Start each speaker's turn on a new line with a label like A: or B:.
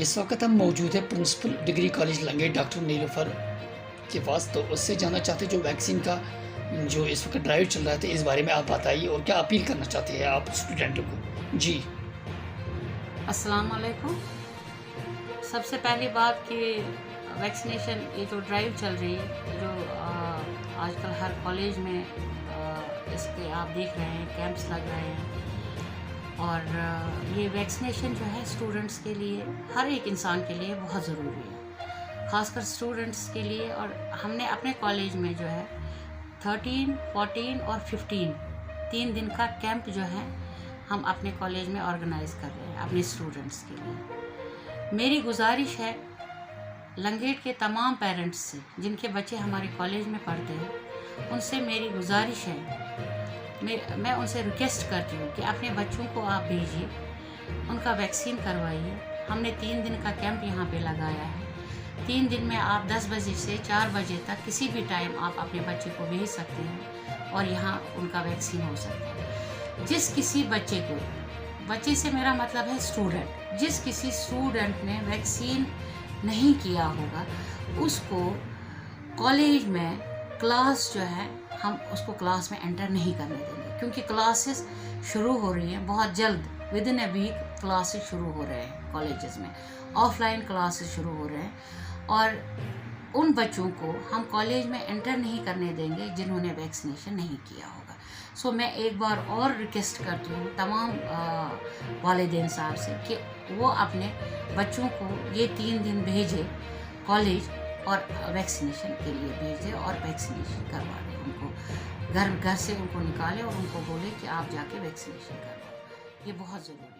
A: اس وقت ہم موجود ہیں principal degree college Langate doctor Nilofar کے پاس، تو اس سے جاننا چاہتے جو ویکسین کا جو اس وقت ڈرائیو چل رہا تھا اس بارے میں آپ بتائیے اور کیا اپیل کرنا چاہتے ہیں آپ اسٹوڈنٹوں کو؟ جی
B: السلام علیکم۔ سب سے پہلی بات کہ ویکسینیشن یہ جو ڈرائیو چل رہی ہے، جو آج کل ہر کالج میں اس کے آپ دیکھ رہے ہیں کیمپس لگ رہے ہیں، اور یہ ویکسینیشن جو ہے اسٹوڈنٹس کے لیے، ہر ایک انسان کے لیے بہت ضروری ہے، خاص کر اسٹوڈنٹس کے لیے۔ اور ہم نے اپنے کالج میں جو ہے 13، 14 اور 15 3 دن کا کیمپ جو ہے ہم اپنے کالج میں آرگنائز کر رہے ہیں اپنے اسٹوڈنٹس کے لیے۔ میری گزارش ہے لنگیٹ کے تمام پیرنٹس سے جن کے بچے ہمارے کالج میں پڑھتے ہیں، ان سے میری گزارش ہے، میں ان سے ریکویسٹ کرتی ہوں کہ اپنے بچوں کو آپ بھیجیے، ان کا ویکسین کروائیے۔ ہم نے 3 دن کا کیمپ یہاں پہ لگایا ہے۔ 3 دن میں آپ 10 بجے سے 4 بجے تک کسی بھی ٹائم آپ اپنے بچے کو بھیج سکتے ہیں اور یہاں ان کا ویکسین ہو سکتا ہے۔ جس کسی بچے کو، بچے سے میرا مطلب ہے اسٹوڈنٹ، جس کسی اسٹوڈنٹ نے ویکسین نہیں کیا ہوگا اس کو کالج میں کلاس جو ہے ہم اس کو کلاس میں انٹر نہیں کرنے دیں گے، کیونکہ کلاسز شروع ہو رہی ہیں بہت جلد، within a week classes شروع ہو رہے ہیں کالجز میں، آف لائن کلاسز شروع ہو رہے ہیں، اور ان بچوں کو ہم کالج میں انٹر نہیں کرنے دیں گے جنہوں نے ویکسینیشن نہیں کیا ہوگا۔ سو میں ایک بار اور ریکویسٹ کرتی ہوں تمام والدین صاحب سے کہ وہ اپنے بچوں کو یہ 3 دن بھیجے کالج اور ویکسینیشن کے لیے بھیجے اور ویکسینیشن کروا دیں، ان کو گھر سے ان کو نکالے اور ان کو بولے کہ آپ جا کے ویکسینیشن کرواؤ، یہ بہت ضروری ہے۔